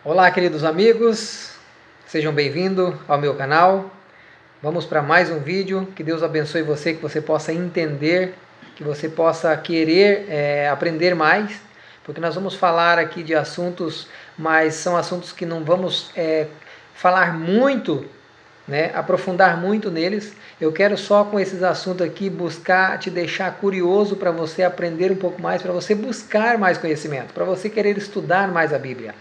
Olá, queridos amigos, sejam bem-vindos ao meu canal. Vamos para mais um vídeo. Que Deus abençoe você, que você possa entender, que você possa querer aprender mais, porque nós vamos falar aqui de assuntos, mas são assuntos que não vamos falar muito, aprofundar muito neles. Eu quero só com esses assuntos aqui buscar te deixar curioso para você aprender um pouco mais, para você buscar mais conhecimento, para você querer estudar mais a Bíblia.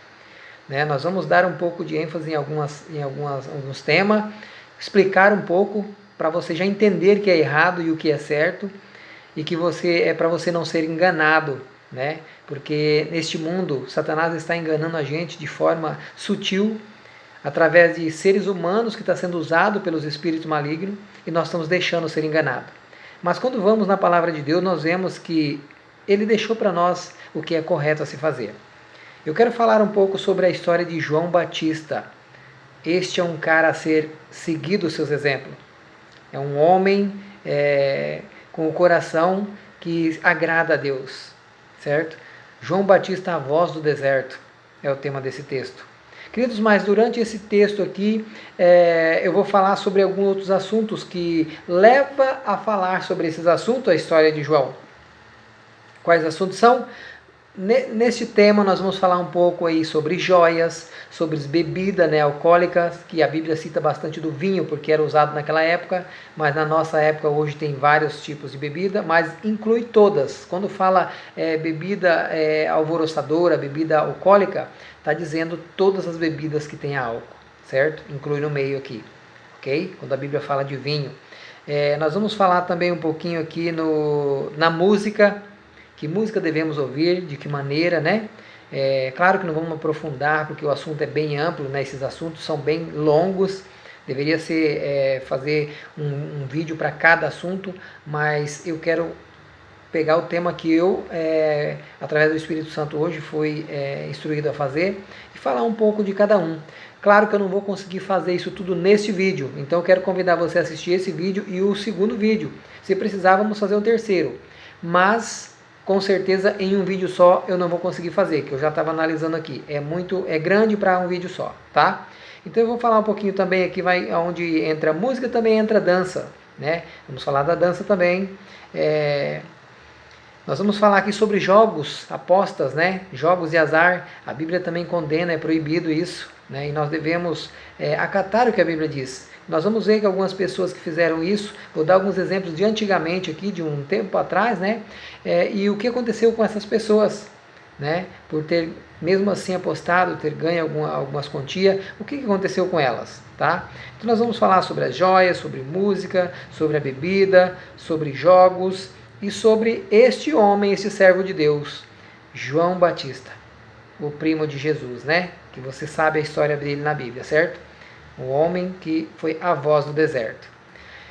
Nós vamos dar um pouco de ênfase em alguns temas, explicar um pouco para você já entender que é errado e o que é certo, e que para você não ser enganado, porque neste mundo Satanás está enganando a gente de forma sutil, através de seres humanos que está sendo usado pelos espíritos malignos, e nós estamos deixando ser enganado. Mas quando vamos na palavra de Deus, nós vemos que Ele deixou para nós o que é correto a se fazer. Eu quero falar um pouco sobre a história de João Batista. Este é um cara a ser seguido, seus exemplos. É um homem com o coração que agrada a Deus, certo? João Batista, a voz do deserto, é o tema desse texto. Queridos, mas durante esse texto aqui, eu vou falar sobre alguns outros assuntos que leva a falar sobre esses assuntos, a história de João. Quais assuntos são? Neste tema nós vamos falar um pouco aí sobre joias, sobre bebidas alcoólicas, que a Bíblia cita bastante do vinho, porque era usado naquela época, mas na nossa época hoje tem vários tipos de bebida, mas inclui todas. Quando fala bebida alvoroçadora, bebida alcoólica, está dizendo todas as bebidas que tem álcool, certo? Inclui no meio aqui, ok? Quando a Bíblia fala de vinho. Nós vamos falar também um pouquinho aqui na música. Que música devemos ouvir, de que maneira, Claro que não vamos aprofundar, porque o assunto é bem amplo, Esses assuntos são bem longos, deveria ser fazer um vídeo para cada assunto, mas eu quero pegar o tema que eu, através do Espírito Santo hoje, fui instruído a fazer, e falar um pouco de cada um. Claro que eu não vou conseguir fazer isso tudo neste vídeo, então eu quero convidar você a assistir esse vídeo e o segundo vídeo. Se precisar, vamos fazer o terceiro, mas com certeza em um vídeo só eu não vou conseguir fazer, que eu já estava analisando aqui. É grande para um vídeo só, tá? Então eu vou falar um pouquinho também aqui, onde entra música, também entra dança, Vamos falar da dança também. Nós vamos falar aqui sobre jogos, apostas, Jogos de azar. A Bíblia também condena, é proibido isso, E nós devemos acatar o que a Bíblia diz. Nós vamos ver que algumas pessoas que fizeram isso, vou dar alguns exemplos de antigamente aqui, de um tempo atrás, e o que aconteceu com essas pessoas, por ter, mesmo assim, apostado, ter ganho algumas quantias, o que aconteceu com elas, tá? Então nós vamos falar sobre as joias, sobre música, sobre a bebida, sobre jogos e sobre este homem, este servo de Deus, João Batista, o primo de Jesus, que você sabe a história dele na Bíblia, certo? O homem que foi a voz do deserto.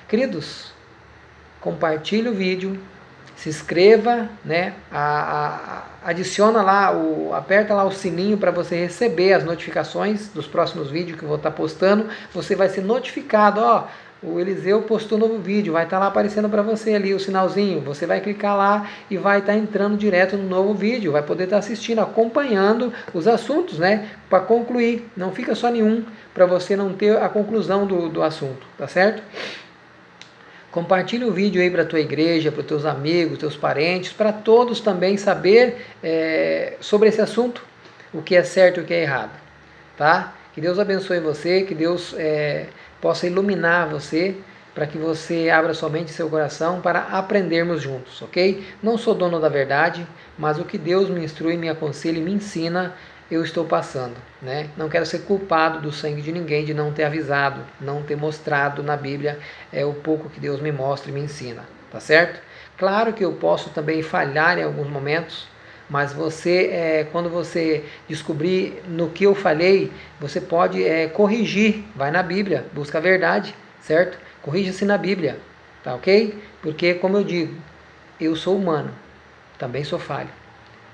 Queridos, compartilhe o vídeo, se inscreva, adiciona lá, aperta lá o sininho para você receber as notificações dos próximos vídeos que eu vou estar postando. Você vai ser notificado, o Eliseu postou um novo vídeo, vai estar lá aparecendo para você ali o sinalzinho, você vai clicar lá e vai estar entrando direto no novo vídeo, vai poder estar assistindo, acompanhando os assuntos, para concluir, não fica só nenhum, para você não ter a conclusão do assunto, tá certo? Compartilhe o vídeo aí para a tua igreja, para os teus amigos, teus parentes, para todos também saber sobre esse assunto, o que é certo e o que é errado, tá? Que Deus abençoe você, que Deus possa iluminar você, para que você abra sua mente e seu coração para aprendermos juntos, ok? Não sou dono da verdade, mas o que Deus me instrui, me aconselha e me ensina, eu estou passando, Não quero ser culpado do sangue de ninguém, de não ter avisado, não ter mostrado na Bíblia o pouco que Deus me mostra e me ensina, tá certo? Claro que eu posso também falhar em alguns momentos, mas você, quando você descobrir no que eu falei, você pode corrigir, vai na Bíblia, busca a verdade, certo? Corrija-se na Bíblia, tá ok? Porque, como eu digo, eu sou humano, também sou falho.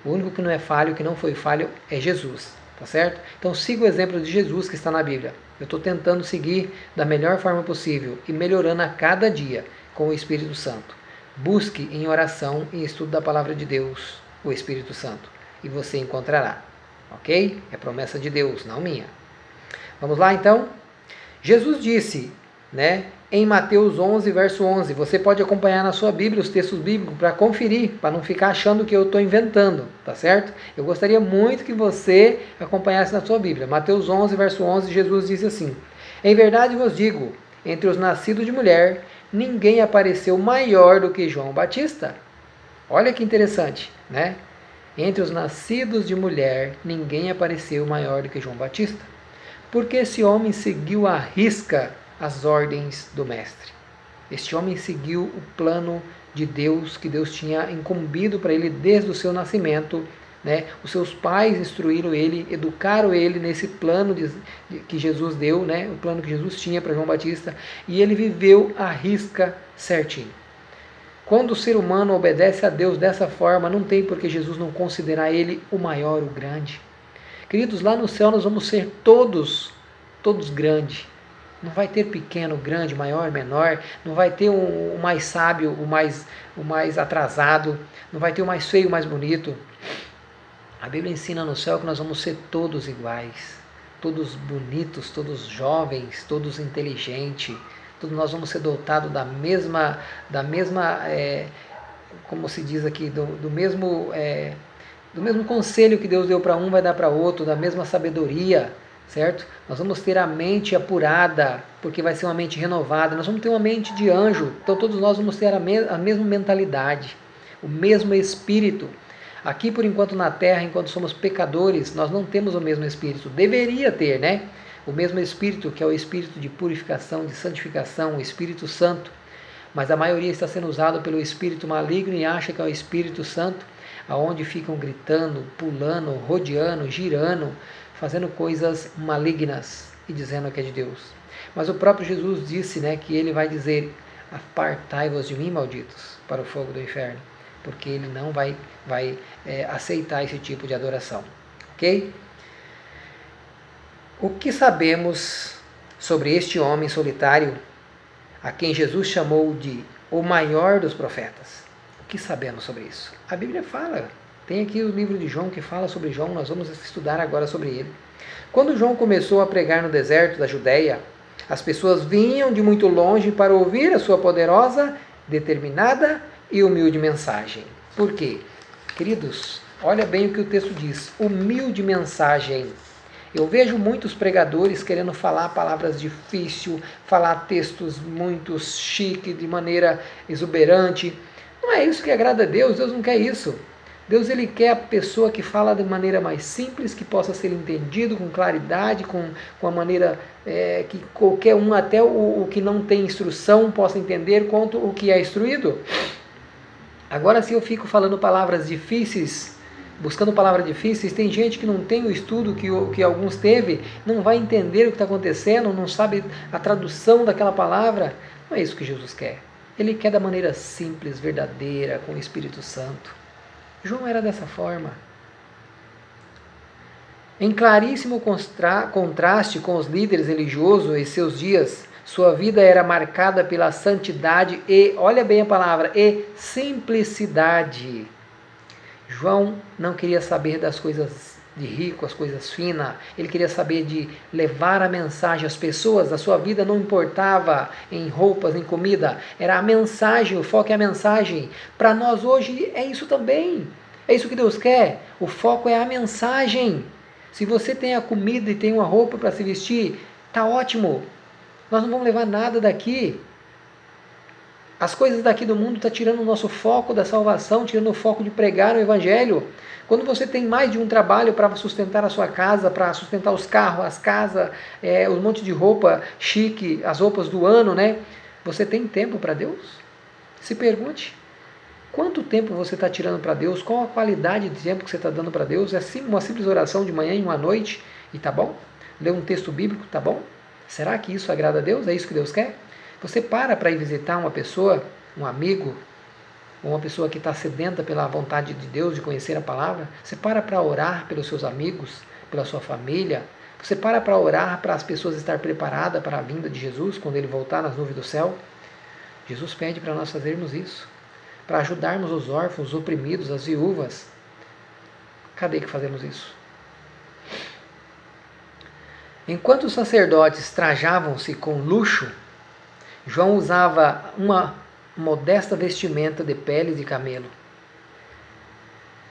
O único que não é falho, que não foi falho, é Jesus, tá certo? Então siga o exemplo de Jesus que está na Bíblia. Eu estou tentando seguir da melhor forma possível e melhorando a cada dia com o Espírito Santo. Busque em oração e estudo da Palavra de Deus o Espírito Santo, e você encontrará. ok? É promessa de Deus, não minha. Vamos lá então? Jesus disse, né, em Mateus 11, verso 11, você pode acompanhar na sua Bíblia os textos bíblicos para conferir, para não ficar achando que eu estou inventando, tá certo? Eu gostaria muito que você acompanhasse na sua Bíblia. Mateus 11, verso 11, Jesus disse assim, em verdade vos digo, entre os nascidos de mulher, ninguém apareceu maior do que João Batista. Olha que interessante, né? Entre os nascidos de mulher, ninguém apareceu maior do que João Batista. Porque esse homem seguiu à risca as ordens do Mestre. Este homem seguiu o plano de Deus, que Deus tinha incumbido para ele desde o seu nascimento. Né? Os seus pais instruíram ele, educaram ele nesse plano que Jesus deu, né? O plano que Jesus tinha para João Batista, e ele viveu à risca certinho. Quando o ser humano obedece a Deus dessa forma, não tem por que Jesus não considerar ele o maior, o grande. Queridos, lá no céu nós vamos ser todos grandes. Não vai ter pequeno, grande, maior, menor. Não vai ter o mais sábio, o mais atrasado. Não vai ter o mais feio, o mais bonito. A Bíblia ensina no céu que nós vamos ser todos iguais. Todos bonitos, todos jovens, todos inteligentes. Todos nós vamos ser dotados da mesma como se diz aqui, do mesmo conselho que Deus deu para um, vai dar para outro, da mesma sabedoria, certo? Nós vamos ter a mente apurada, porque vai ser uma mente renovada, nós vamos ter uma mente de anjo, então todos nós vamos ter a mesma mentalidade, o mesmo espírito. Aqui, por enquanto, na terra, enquanto somos pecadores, nós não temos o mesmo espírito, deveria ter, né? O mesmo espírito, que é o espírito de purificação, de santificação, o Espírito Santo, mas a maioria está sendo usado pelo espírito maligno e acha que é o Espírito Santo, aonde ficam gritando, pulando, rodeando, girando, fazendo coisas malignas e dizendo que é de Deus. Mas o próprio Jesus disse, né, que ele vai dizer, apartai-vos de mim, malditos, para o fogo do inferno, porque ele não vai aceitar esse tipo de adoração. Ok? O que sabemos sobre este homem solitário, a quem Jesus chamou de o maior dos profetas? O que sabemos sobre isso? A Bíblia fala, tem aqui o livro de João que fala sobre João, nós vamos estudar agora sobre ele. Quando João começou a pregar no deserto da Judéia, as pessoas vinham de muito longe para ouvir a sua poderosa, determinada e humilde mensagem. Por quê? Queridos, olha bem o que o texto diz, humilde mensagem. Eu vejo muitos pregadores querendo falar palavras difíceis, falar textos muito chique, de maneira exuberante. Não é isso que agrada a Deus, Deus não quer isso. Deus ele quer a pessoa que fala de maneira mais simples, que possa ser entendido com claridade, com a maneira que qualquer um, até o que não tem instrução, possa entender quanto o que é instruído. Agora, se eu fico falando palavras difíceis, buscando palavras difíceis, tem gente que não tem o estudo que alguns teve, não vai entender o que está acontecendo, não sabe a tradução daquela palavra. Não é isso que Jesus quer. Ele quer da maneira simples, verdadeira, com o Espírito Santo. João era dessa forma. Em claríssimo contraste com os líderes religiosos em seus dias, sua vida era marcada pela santidade e, olha bem a palavra, e simplicidade. João não queria saber das coisas de rico, as coisas finas, ele queria saber de levar a mensagem às pessoas, a sua vida não importava em roupas, em comida, era a mensagem, o foco é a mensagem. Para nós hoje é isso também, é isso que Deus quer, o foco é a mensagem. Se você tem a comida e tem uma roupa para se vestir, tá ótimo, nós não vamos levar nada daqui. As coisas daqui do mundo estão tirando o nosso foco da salvação, tirando o foco de pregar o Evangelho. Quando você tem mais de um trabalho para sustentar a sua casa, para sustentar os carros, as casas, um monte de roupa chique, as roupas do ano, né? Você tem tempo para Deus? Se pergunte, quanto tempo você está tirando para Deus? Qual a qualidade de tempo que você está dando para Deus? É uma simples oração de manhã e uma noite e tá bom? Ler um texto bíblico, tá bom? Será que isso agrada a Deus? É isso que Deus quer? Você para ir visitar uma pessoa, um amigo, ou uma pessoa que está sedenta pela vontade de Deus, de conhecer a palavra, você para orar pelos seus amigos, pela sua família, você para orar para as pessoas estar preparadas para a vinda de Jesus, quando Ele voltar nas nuvens do céu. Jesus pede para nós fazermos isso, para ajudarmos os órfãos, os oprimidos, as viúvas. Cadê que fazemos isso? Enquanto os sacerdotes trajavam-se com luxo, João usava uma modesta vestimenta de pele de camelo,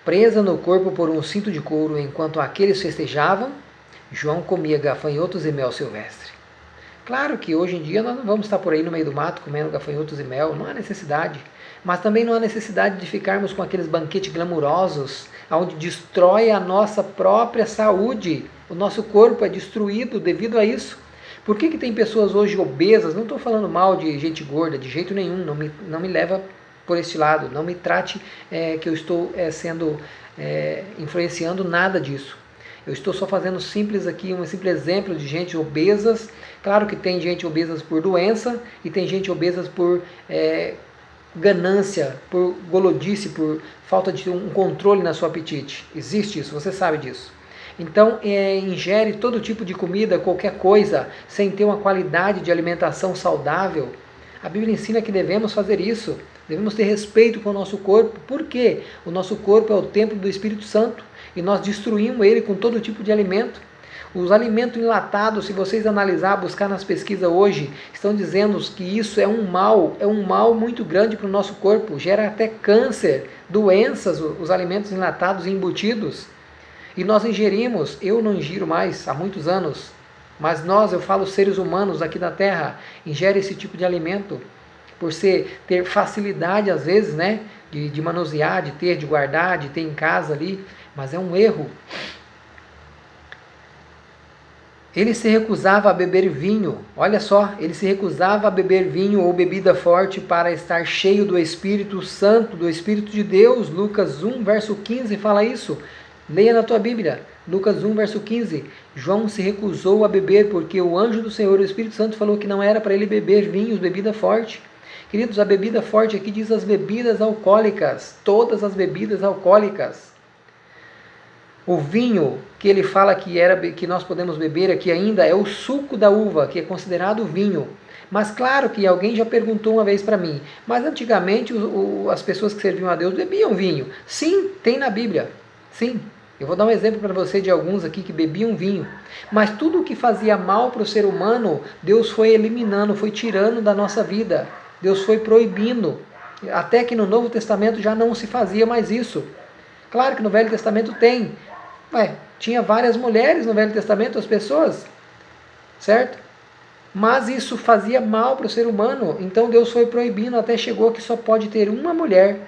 presa no corpo por um cinto de couro. Enquanto aqueles festejavam, João comia gafanhotos e mel silvestre. Claro que hoje em dia nós não vamos estar por aí no meio do mato comendo gafanhotos e mel, não há necessidade. Mas também não há necessidade de ficarmos com aqueles banquetes glamurosos, onde destrói a nossa própria saúde. O nosso corpo é destruído devido a isso. Por que tem pessoas hoje obesas? Não estou falando mal de gente gorda, de jeito nenhum, não me leva por este lado, não me trate que eu estou influenciando nada disso. Eu estou só fazendo simples aqui, um simples exemplo de gente obesas. Claro que tem gente obesas por doença e tem gente obesas por ganância, por golodice, por falta de um controle na sua apetite. Existe isso, você sabe disso. Então, ingere todo tipo de comida, qualquer coisa, sem ter uma qualidade de alimentação saudável. A Bíblia ensina que devemos fazer isso. Devemos ter respeito com o nosso corpo. Por quê? O nosso corpo é o templo do Espírito Santo e nós destruímos ele com todo tipo de alimento. Os alimentos enlatados, se vocês analisar, buscar nas pesquisas hoje, estão dizendo que isso é um mal muito grande para o nosso corpo, gera até câncer, doenças, os alimentos enlatados e embutidos. E nós ingerimos, eu não ingiro mais há muitos anos, mas nós, eu falo seres humanos aqui da Terra, ingere esse tipo de alimento, por ter facilidade às vezes, né, de manusear, de guardar, de ter em casa ali, mas é um erro. Ele se recusava a beber vinho, olha só, ele se recusava a beber vinho ou bebida forte para estar cheio do Espírito Santo, do Espírito de Deus. Lucas 1, verso 15 fala isso. Leia na tua Bíblia, Lucas 1, verso 15. João se recusou a beber porque o anjo do Senhor, o Espírito Santo, falou que não era para ele beber vinhos, bebida forte. Queridos, a bebida forte aqui diz as bebidas alcoólicas, todas as bebidas alcoólicas. O vinho que ele fala que nós podemos beber aqui ainda é o suco da uva, que é considerado vinho. Mas claro que alguém já perguntou uma vez para mim, mas antigamente as pessoas que serviam a Deus bebiam vinho. Sim, tem na Bíblia. Sim, eu vou dar um exemplo para você de alguns aqui que bebiam vinho. Mas tudo o que fazia mal para o ser humano, Deus foi eliminando, foi tirando da nossa vida. Deus foi proibindo. Até que no Novo Testamento já não se fazia mais isso. Claro que no Velho Testamento tem. Tinha várias mulheres no Velho Testamento, as pessoas, certo? Mas isso fazia mal para o ser humano, então Deus foi proibindo, até chegou que só pode ter uma mulher.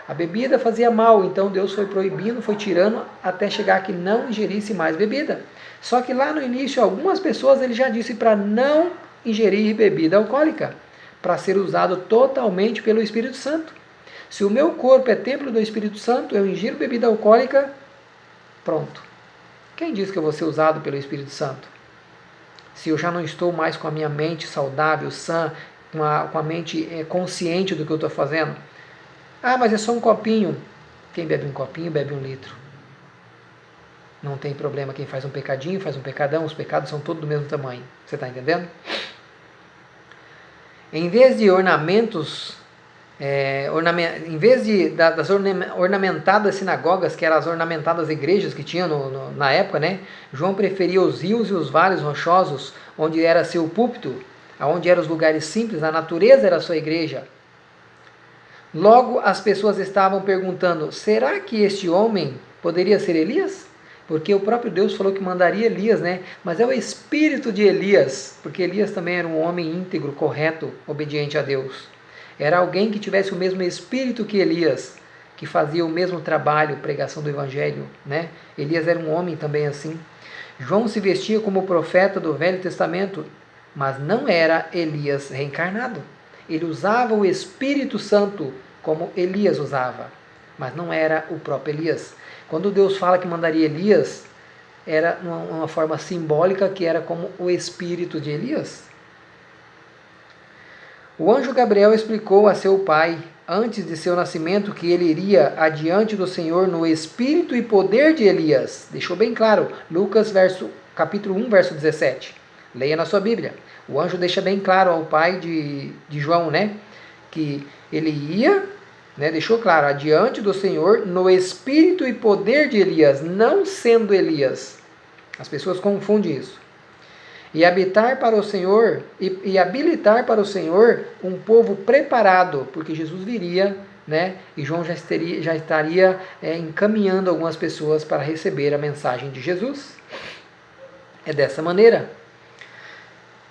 A bebida fazia mal, então Deus foi proibindo, foi tirando, até chegar que não ingerisse mais bebida. Só que lá no início, algumas pessoas ele já disse para não ingerir bebida alcoólica, para ser usado totalmente pelo Espírito Santo. Se o meu corpo é templo do Espírito Santo, eu ingiro bebida alcoólica, pronto. Quem diz que eu vou ser usado pelo Espírito Santo? Se eu já não estou mais com a minha mente saudável, sã, com a mente consciente do que eu estou fazendo. Ah, mas é só um copinho. Quem bebe um copinho, bebe 1 litro. Não tem problema. Quem faz um pecadinho, faz um pecadão. Os pecados são todos do mesmo tamanho. Você está entendendo? Em vez de ornamentos, em vez das ornamentadas sinagogas, que eram as ornamentadas igrejas que tinha na época, né? João preferia os rios e os vales rochosos, onde era seu púlpito, onde eram os lugares simples, a natureza era a sua igreja. Logo as pessoas estavam perguntando, será que este homem poderia ser Elias? Porque o próprio Deus falou que mandaria Elias, né? Mas é o espírito de Elias, porque Elias também era um homem íntegro, correto, obediente a Deus. Era alguém que tivesse o mesmo espírito que Elias, que fazia o mesmo trabalho, pregação do Evangelho, né? Elias era um homem também assim. João se vestia como profeta do Velho Testamento, mas não era Elias reencarnado. Ele usava o Espírito Santo como Elias usava, mas não era o próprio Elias. Quando Deus fala que mandaria Elias, era uma forma simbólica que era como o espírito de Elias. O anjo Gabriel explicou a seu pai, antes de seu nascimento, que ele iria adiante do Senhor no espírito e poder de Elias. Deixou bem claro, Lucas capítulo 1, verso 17. Leia na sua Bíblia. O anjo deixa bem claro ao pai de João, né, que ele ia, né, deixou claro, adiante do Senhor no espírito e poder de Elias, não sendo Elias. As pessoas confundem isso. e habitar para o Senhor e habilitar para o Senhor um povo preparado, porque Jesus viria, né? E João já estaria encaminhando algumas pessoas para receber a mensagem de Jesus. É dessa maneira.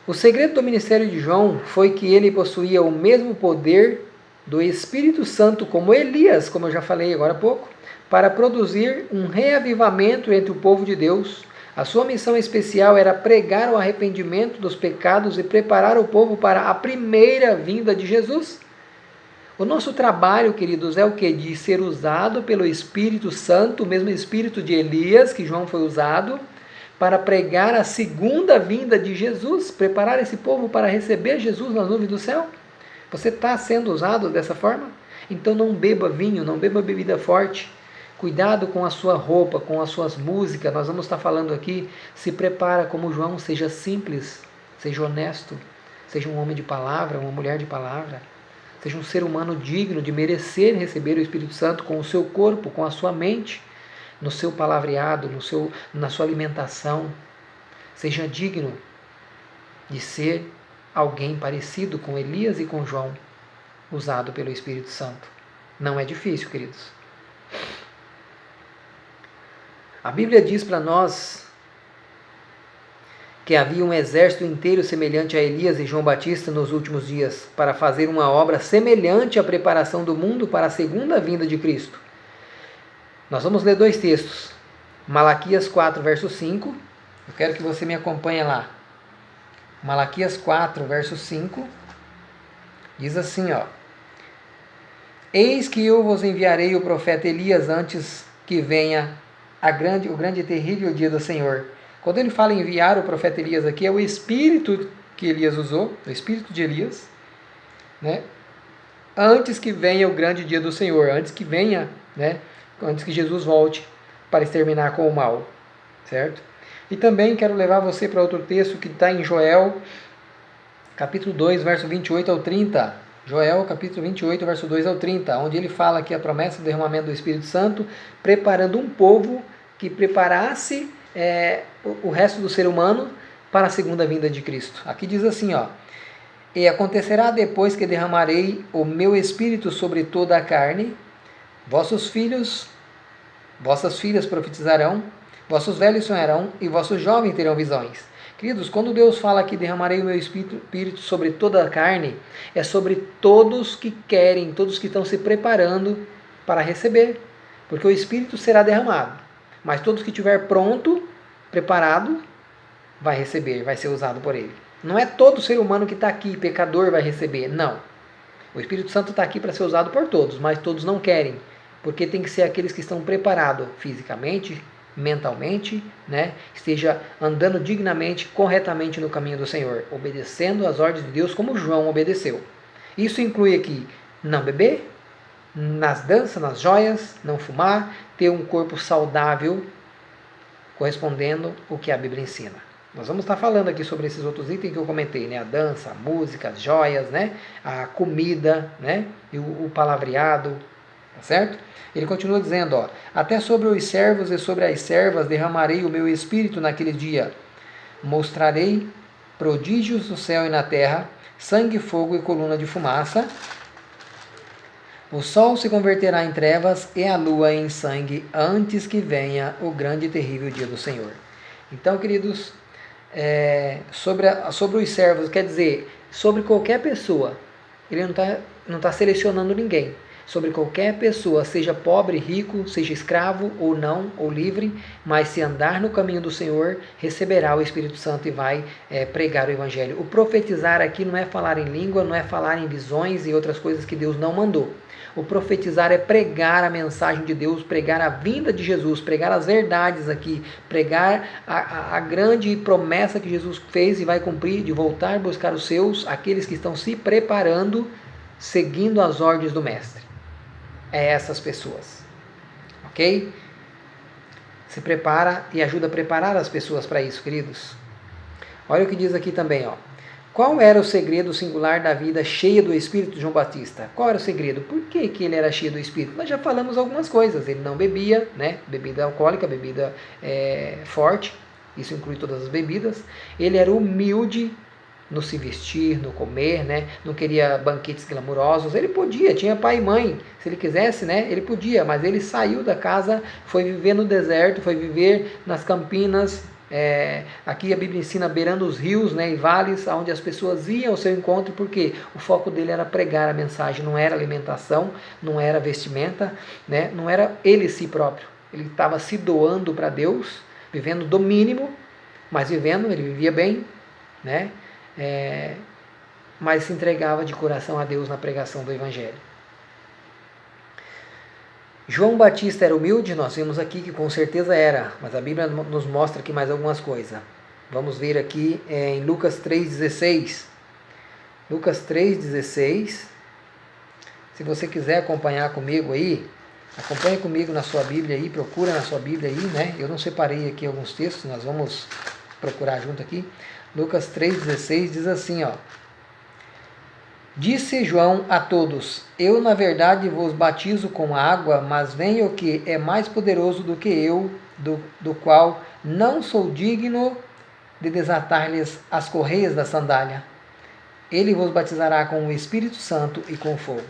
O segredo do ministério de João foi que ele possuía o mesmo poder do Espírito Santo como Elias, como eu já falei agora há pouco, para produzir um reavivamento entre o povo de Deus. A sua missão especial era pregar o arrependimento dos pecados e preparar o povo para a primeira vinda de Jesus. O nosso trabalho, queridos, é o que? De ser usado pelo Espírito Santo, o mesmo Espírito de Elias, que João foi usado, para pregar a segunda vinda de Jesus, preparar esse povo para receber Jesus nas nuvens do céu. Você está sendo usado dessa forma? Então não beba vinho, não beba bebida forte. Cuidado com a sua roupa, com as suas músicas. Nós vamos estar falando aqui, se prepara como João, seja simples, seja honesto, seja um homem de palavra, uma mulher de palavra. Seja um ser humano digno de merecer receber o Espírito Santo com o seu corpo, com a sua mente, no seu palavreado, na sua alimentação. Seja digno de ser alguém parecido com Elias e com João, usado pelo Espírito Santo. Não é difícil, queridos. A Bíblia diz para nós que havia um exército inteiro semelhante a Elias e João Batista nos últimos dias, para fazer uma obra semelhante à preparação do mundo para a segunda vinda de Cristo. Nós vamos ler 2 textos. Malaquias 4, verso 5. Eu quero que você me acompanhe lá. Malaquias 4, verso 5. Diz assim, ó. Eis que eu vos enviarei o profeta Elias antes que venha o grande e terrível dia do Senhor. Quando ele fala enviar o profeta Elias aqui, é o espírito que Elias usou, o espírito de Elias, né? Antes que venha o grande dia do Senhor, antes que venha, né? Antes que Jesus volte para exterminar com o mal, certo? E também quero levar você para outro texto que está em Joel, capítulo 2, verso 28 ao 30. Joel, capítulo 28, verso 2 ao 30, onde ele fala que a promessa do derramamento do Espírito Santo, preparando um povo que preparasse o resto do ser humano para a segunda vinda de Cristo. Aqui diz assim, ó: e acontecerá depois que derramarei o meu Espírito sobre toda a carne, vossos filhos, vossas filhas profetizarão, vossos velhos sonharão e vossos jovens terão visões. Queridos, quando Deus fala que derramarei o meu Espírito sobre toda a carne, é sobre todos que querem, todos que estão se preparando para receber, porque o Espírito será derramado, mas todos que estiver pronto, preparado, vai receber, vai ser usado por ele. Não é todo ser humano que está aqui, pecador, vai receber, não. O Espírito Santo está aqui para ser usado por todos, mas todos não querem, porque tem que ser aqueles que estão preparados fisicamente, mentalmente, né? Esteja andando dignamente, corretamente no caminho do Senhor, obedecendo às ordens de Deus como João obedeceu. Isso inclui aqui não beber, nas danças, nas joias, não fumar, ter um corpo saudável, correspondendo ao que a Bíblia ensina. Nós vamos estar falando aqui sobre esses outros itens que eu comentei, né? A dança, a música, as joias, né? A comida, né? E o palavreado, tá certo? Ele continua dizendo, ó: até sobre os servos e sobre as servas derramarei o meu espírito naquele dia. Mostrarei prodígios no céu e na terra, sangue, fogo e coluna de fumaça. O sol se converterá em trevas e a lua em sangue antes que venha o grande e terrível dia do Senhor. Então, queridos, sobre os servos, quer dizer, sobre qualquer pessoa. Ele não está selecionando ninguém. Sobre qualquer pessoa, seja pobre, rico, seja escravo ou não, ou livre, mas se andar no caminho do Senhor, receberá o Espírito Santo e vai pregar o Evangelho. O profetizar aqui não é falar em língua, não é falar em visões e outras coisas que Deus não mandou. O profetizar é pregar a mensagem de Deus, pregar a vinda de Jesus, pregar as verdades aqui, pregar a grande promessa que Jesus fez e vai cumprir, de voltar a buscar os seus, aqueles que estão se preparando, seguindo as ordens do Mestre. É essas pessoas, ok? Se prepara e ajuda a preparar as pessoas para isso, queridos. Olha o que diz aqui também, ó. Qual era o segredo singular da vida cheia do Espírito de João Batista? Qual era o segredo? Por que ele era cheio do Espírito? Nós já falamos algumas coisas. Ele não bebia, né? Bebida alcoólica, bebida forte, isso inclui todas as bebidas. Ele era humilde no se vestir, no comer, né? Não queria banquetes glamurosos. Ele podia, tinha pai e mãe. Se ele quisesse, né? Ele podia, mas ele saiu da casa, foi viver no deserto, foi viver nas campinas. Aqui a Bíblia ensina beirando os rios, né, e vales, onde as pessoas iam ao seu encontro, porque o foco dele era pregar a mensagem, não era alimentação, não era vestimenta, né, não era ele si próprio. Ele estava se doando para Deus, vivendo do mínimo, mas ele vivia bem, né? Mas se entregava de coração a Deus na pregação do Evangelho. João Batista era humilde, nós vimos aqui que com certeza era, mas a Bíblia nos mostra aqui mais algumas coisas. Vamos ver aqui em Lucas 3,16. Lucas 3,16. Se você quiser acompanhar comigo aí, acompanhe comigo na sua Bíblia aí, procura na sua Bíblia aí, né? Eu não separei aqui alguns textos, nós vamos procurar junto aqui. Lucas 3,16 diz assim, ó. Disse João a todos, eu na verdade vos batizo com água, mas vem o que é mais poderoso do que eu, do qual não sou digno de desatar-lhes as correias da sandália. Ele vos batizará com o Espírito Santo e com fogo.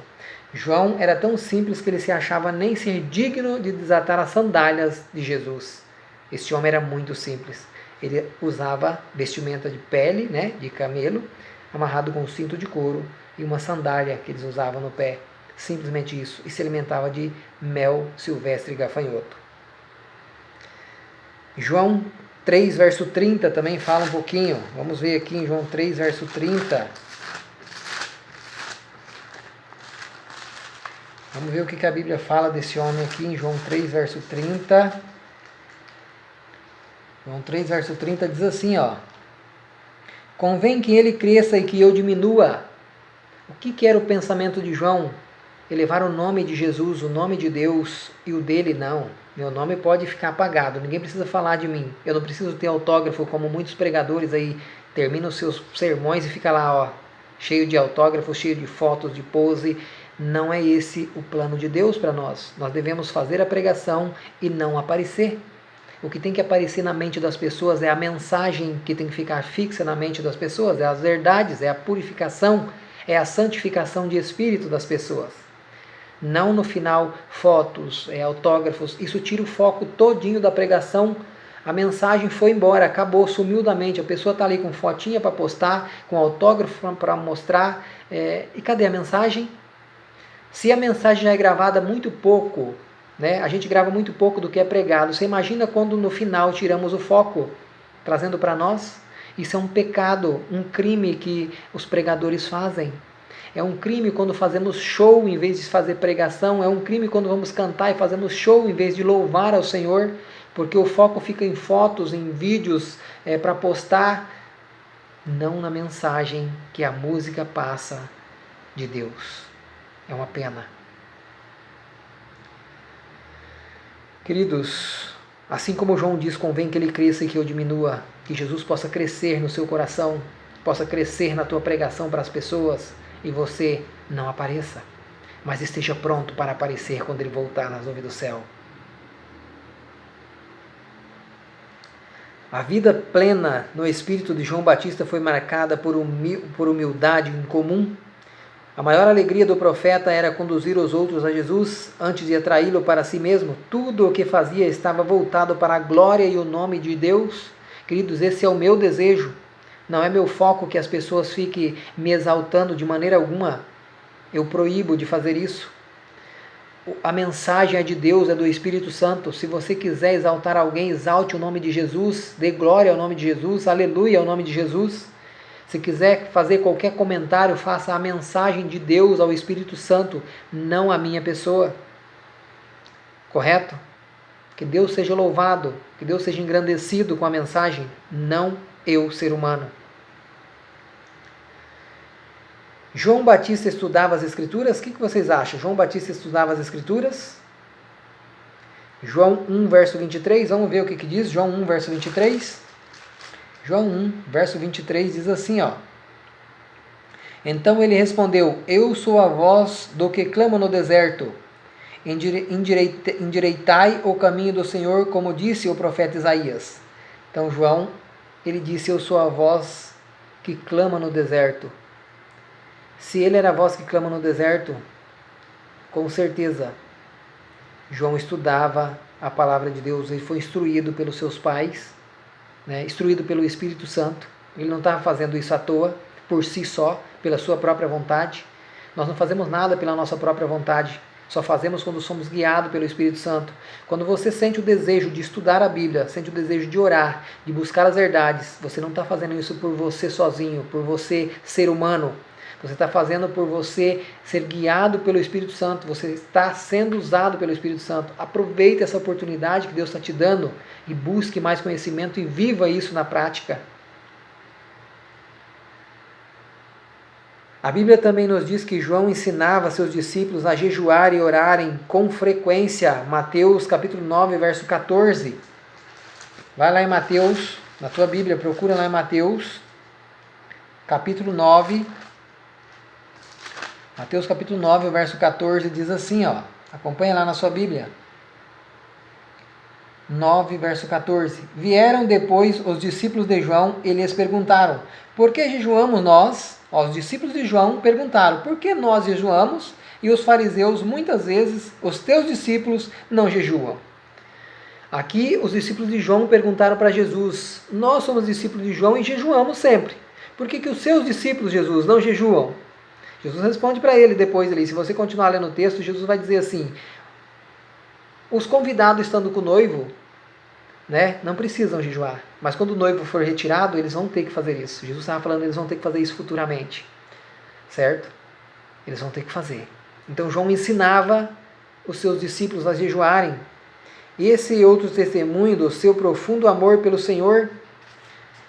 João era tão simples que ele se achava nem ser digno de desatar as sandálias de Jesus. Este homem era muito simples. Ele usava vestimenta de pele, né, de camelo, amarrado com um cinto de couro e uma sandália que eles usavam no pé. Simplesmente isso. E se alimentava de mel silvestre e gafanhoto. João 3, verso 30 também fala um pouquinho. Vamos ver aqui em João 3, verso 30. Vamos ver o que a Bíblia fala desse homem aqui em João 3, verso 30. João 3, verso 30 diz assim, ó. Convém que ele cresça e que eu diminua. O que era o pensamento de João? Elevar o nome de Jesus, o nome de Deus, e o dele não. Meu nome pode ficar apagado, ninguém precisa falar de mim. Eu não preciso ter autógrafo, como muitos pregadores aí terminam os seus sermões e fica lá, ó, cheio de autógrafos, cheio de fotos, de pose. Não é esse o plano de Deus para nós. Nós devemos fazer a pregação e não aparecer. O que tem que aparecer na mente das pessoas é a mensagem que tem que ficar fixa na mente das pessoas, é as verdades, é a purificação, é a santificação de espírito das pessoas. Não no final fotos, autógrafos, isso tira o foco todinho da pregação. A mensagem foi embora, acabou, sumiu da mente. A pessoa está ali com fotinha para postar, com autógrafo para mostrar. E cadê a mensagem? Se a mensagem já é gravada muito pouco, né? A gente grava muito pouco do que é pregado. Você imagina quando no final tiramos o foco, trazendo para nós? Isso é um pecado, um crime que os pregadores fazem. É um crime quando fazemos show em vez de fazer pregação. É um crime quando vamos cantar e fazemos show em vez de louvar ao Senhor. Porque o foco fica em fotos, em vídeos para postar. Não na mensagem que a música passa de Deus. É uma pena. Queridos, assim como João diz, convém que ele cresça e que eu diminua, que Jesus possa crescer no seu coração, possa crescer na tua pregação para as pessoas e você não apareça, mas esteja pronto para aparecer quando ele voltar nas nuvens do céu. A vida plena no espírito de João Batista foi marcada por humildade incomum. A maior alegria do profeta era conduzir os outros a Jesus antes de atraí-lo para si mesmo. Tudo o que fazia estava voltado para a glória e o nome de Deus. Queridos, esse é o meu desejo. Não é meu foco que as pessoas fiquem me exaltando de maneira alguma. Eu proíbo de fazer isso. A mensagem é de Deus, é do Espírito Santo. Se você quiser exaltar alguém, exalte o nome de Jesus, dê glória ao nome de Jesus, aleluia ao nome de Jesus. Se quiser fazer qualquer comentário, faça a mensagem de Deus ao Espírito Santo, não a minha pessoa. Correto? Que Deus seja louvado, que Deus seja engrandecido com a mensagem, não eu, ser humano. João Batista estudava as Escrituras? O que vocês acham? João Batista estudava as Escrituras? João 1, verso 23, vamos ver o que diz João 1, verso 23. João 1, verso 23 diz assim, ó. Então ele respondeu, eu sou a voz do que clama no deserto. Endireitai o caminho do Senhor, como disse o profeta Isaías. Então João, ele disse: eu sou a voz que clama no deserto. Se ele era a voz que clama no deserto, com certeza João estudava a palavra de Deus, ele foi instruído pelos seus pais, né, instruído pelo Espírito Santo. Ele não estava fazendo isso à toa, por si só, pela sua própria vontade. Nós não fazemos nada pela nossa própria vontade, só fazemos quando somos guiados pelo Espírito Santo. Quando você sente o desejo de estudar a Bíblia, sente o desejo de orar, de buscar as verdades, você não está fazendo isso por você sozinho, por você ser humano. Você está fazendo por você ser guiado pelo Espírito Santo. Você está sendo usado pelo Espírito Santo. Aproveite essa oportunidade que Deus está te dando e busque mais conhecimento e viva isso na prática. A Bíblia também nos diz que João ensinava seus discípulos a jejuar e orarem com frequência. Mateus capítulo 9, verso 14. Vai lá em Mateus, na tua Bíblia, procura lá em Mateus, capítulo 9. Mateus capítulo 9, verso 14, diz assim, ó, acompanha lá na sua Bíblia. 9, verso 14. Vieram depois os discípulos de João e lhes perguntaram: por que jejuamos nós? Os discípulos de João perguntaram: por que nós jejuamos e os fariseus, muitas vezes, os teus discípulos, não jejuam? Aqui os discípulos de João perguntaram para Jesus: nós somos discípulos de João e jejuamos sempre. Por que os seus discípulos, Jesus, não jejuam? Jesus responde para ele depois ali, se você continuar lendo o texto, Jesus vai dizer assim: os convidados estando com o noivo, né, não precisam jejuar, mas quando o noivo for retirado, eles vão ter que fazer isso. Jesus estava falando, eles vão ter que fazer isso futuramente, certo? Eles vão ter que fazer. Então João ensinava os seus discípulos a jejuarem. Esse outro testemunho do seu profundo amor pelo Senhor,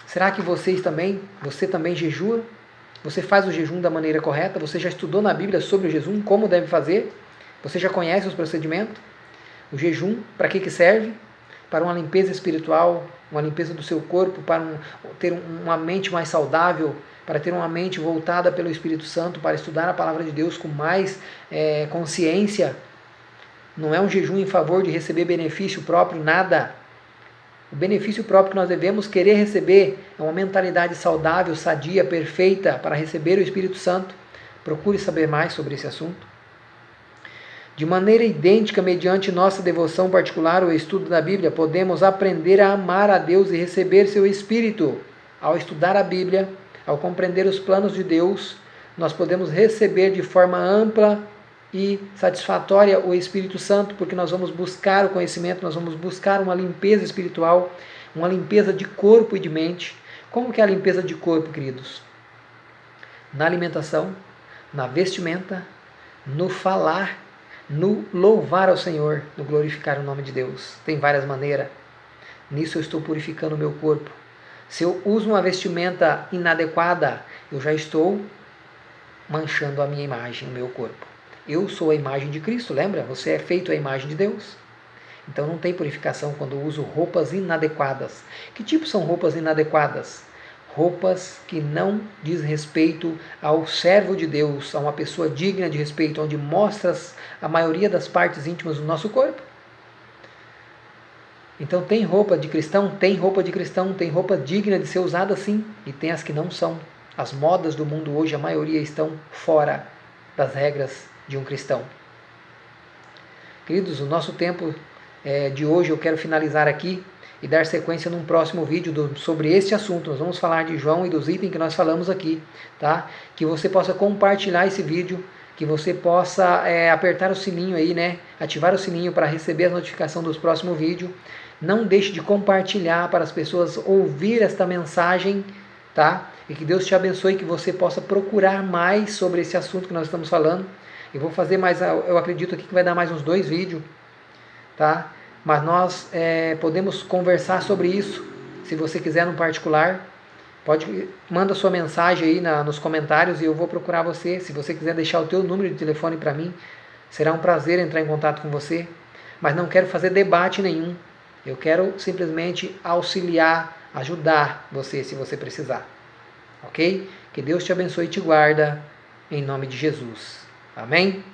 será que você também jejua? Você faz o jejum da maneira correta? Você já estudou na Bíblia sobre o jejum, como deve fazer? Você já conhece os procedimentos? O jejum, para que serve? Para uma limpeza espiritual, uma limpeza do seu corpo, para ter uma mente mais saudável, para ter uma mente voltada pelo Espírito Santo, para estudar a palavra de Deus com mais consciência. Não é um jejum em favor de receber benefício próprio, nada. O benefício próprio que nós devemos querer receber é uma mentalidade saudável, sadia, perfeita para receber o Espírito Santo. Procure saber mais sobre esse assunto. De maneira idêntica, mediante nossa devoção particular ou estudo da Bíblia, podemos aprender a amar a Deus e receber seu Espírito. Ao estudar a Bíblia, ao compreender os planos de Deus, nós podemos receber de forma ampla e satisfatória o Espírito Santo, porque nós vamos buscar o conhecimento, nós vamos buscar uma limpeza espiritual, uma limpeza de corpo e de mente. Como que é a limpeza de corpo, queridos? Na alimentação, na vestimenta, no falar, no louvar ao Senhor, no glorificar o nome de Deus. Tem várias maneiras. Nisso eu estou purificando o meu corpo. Se eu uso uma vestimenta inadequada, eu já estou manchando a minha imagem, o meu corpo. Eu sou a imagem de Cristo, lembra? Você é feito à imagem de Deus. Então não tem purificação quando eu uso roupas inadequadas. Que tipo são roupas inadequadas? Roupas que não diz respeito ao servo de Deus, a uma pessoa digna de respeito, onde mostra a maioria das partes íntimas do nosso corpo. Então tem roupa de cristão, tem roupa digna de ser usada sim, e tem as que não são. As modas do mundo hoje, a maioria estão fora das regras de um cristão. Queridos, o nosso tempo de hoje eu quero finalizar aqui e dar sequência num próximo vídeo sobre este assunto. Nós vamos falar de João e dos itens que nós falamos aqui, tá? Que você possa compartilhar esse vídeo, que você possa apertar o sininho aí, né? Ativar o sininho para receber a notificação dos próximos vídeos. Não deixe de compartilhar para as pessoas ouvir esta mensagem, tá? E que Deus te abençoe, que você possa procurar mais sobre esse assunto que nós estamos falando. Eu vou fazer mais, eu acredito aqui que vai dar mais uns 2 vídeos, tá? Mas nós podemos conversar sobre isso. Se você quiser no particular, manda sua mensagem aí nos comentários e eu vou procurar você. Se você quiser deixar o teu número de telefone para mim, será um prazer entrar em contato com você. Mas não quero fazer debate nenhum. Eu quero simplesmente auxiliar, ajudar você se você precisar. Ok? Que Deus te abençoe e te guarda, em nome de Jesus. Amém?